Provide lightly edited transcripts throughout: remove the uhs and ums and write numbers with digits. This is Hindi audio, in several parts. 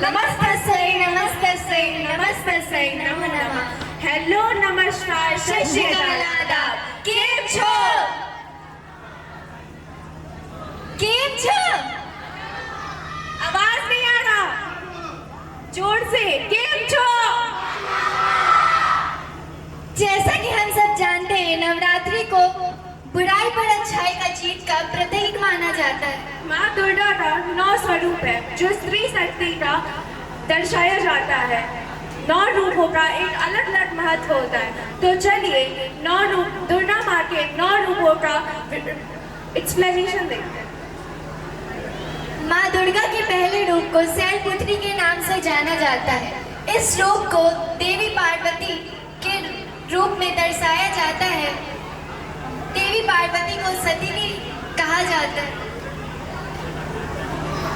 नमस्तस्यै नमस्तस्यै नमस्तस्यै नमो नमः। हेलो नमस्कार सत श्री अकाल आदाब। केम छो? केम छो? आवाज नहीं आ रहा, जोर से केम छो? जैसा कि हम सब जानते हैं, नवरात्रि को बुराई पर अच्छाई का जीत का प्रतीक माना जाता है। माँ दुर्गा का 9 स्वरूप है जो स्त्री शक्ति का दर्शाया जाता है। 9 रूपों का एक अलग अलग महत्व होता है। तो चलिए 9 रूप दुर्गा माँ के 9 रूपों का एक्सप्लेनेशन देखते हैं। माँ दुर्गा के पहले रूप को शैलपुत्री के नाम से जाना जाता है। इस रूप को देवी पार्वती के रूप में दर्शाया जाता है। देवी पार्वती को सतीनी कहा जाता है।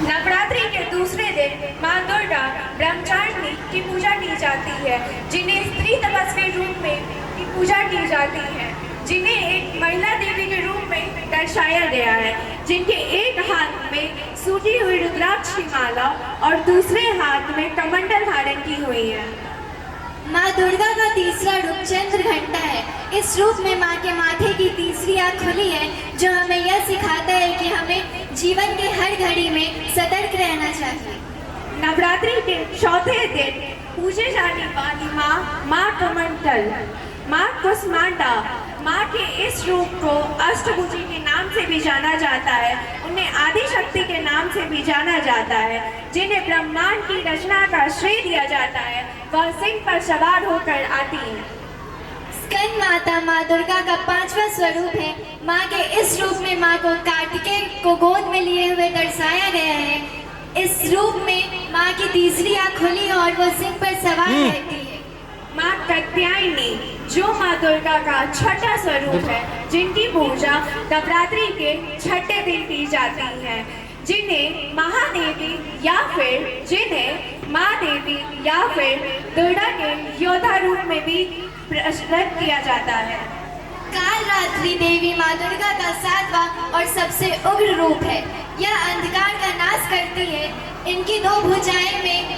नवरात्रि के दूसरे दिन माँ दुर्गा ब्रह्मचारिणी की पूजा की जाती है, जिन्हें स्त्री तपस्वी रूप में की पूजा की जाती है, जिन्हें एक महिला देवी के रूप में दर्शाया गया है, जिनके एक हाथ में सूजी हुई रुद्राक्ष की माला और दूसरे हाथ में कमंडल धारण की हुई है। माँ दुर्गा का तीसरा रूप चंद्र घंटा है। इस रूप में माँ के माथे की तीसरी आँख खुली है, जो हमें यह सिखाता है कि हमें जीवन के हर घड़ी में सतर्क रहना चाहिए। नवरात्रि के चौथे दिन पूजे जाने वाली माँ कमंडल, माँ कुसमांडा, माँ के इस रूप को अष्टभुजी के नाम से भी जाना जाता है। उन्हें आदि शक्ति के नाम से भी जाना जाता है, जिन्हें ब्रह्मांड की रचना का श्रेय दिया जाता है। वह सिंह पर सवार होकर आती है। स्कंद माता माँ दुर्गा का 5वां स्वरूप है। माँ के इस रूप में माँ को कार्तिकेय को गोद में लिए हुए दर्शाया गया है। इस रूप में माँ की तीसरी आँख खुली और वो सिंह पर सवार रहती है। माँ कात्यायनी जो माँ दुर्गा का छठा स्वरूप है, जिनकी पूजा नवरात्रि के छठे दिन की जाती है, जिन्हें महादेवी या फिर दुर्गा के योद्धा रूप में भी प्रचलित किया जाता है। काल रात्रि देवी माँ दुर्गा का 7वां और सबसे उग्र रूप है। यह अंधकार का नाश करती है। इनकी 2 भुजाएं में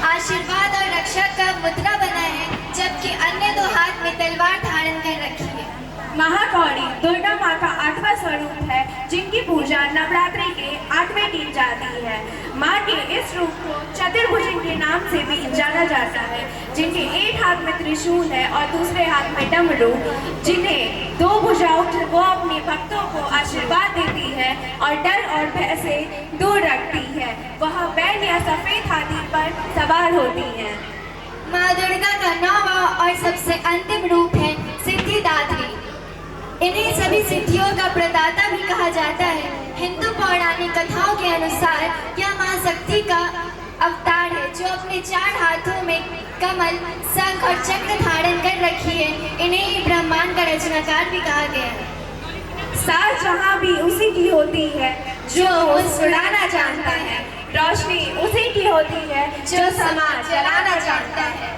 आशीर्वाद और रक्षा का मुद्रा बना है, जबकि अन्य 2 हाथ में तलवार धारण कर रखी है। महागौरी दुर्गा माँ का 8वां स्वरूप है, जिनकी पूजा नवरात्रि के 8वें दिन जाती है। माँ के इस रूप को चतुर्भुज के नाम से भी जाना जाता है, जिनके एक हाथ में त्रिशूल है और दूसरे हाथ में डमरू, जिन्हें 2 भुजाओं से वो अपने भक्तों को आशीर्वाद देती है और डर और भय से दूर रखती है। वह बैल या सफेद हाथी पर सवार होती है। माँ दुर्गा का 9वां और सबसे अंतिम रूप है सिद्धिदात्री। इन्हें सभी सिद्धियों का प्रदाता भी कहा जाता है। हिंदू पौराणिक कथाओं के अनुसार यह माँ शक्ति का अवतार है, जो अपने 4 हाथों में कमल, शंख और चक्र धारण कर रखी है। इन्हें ही ब्रह्मांड का रचनाकार भी कहा गया है। सार जहाँ भी उसी की होती है जो मुस्कुराना जानता है। रोशनी उसी की होती है जो समाज जलाना जानता है।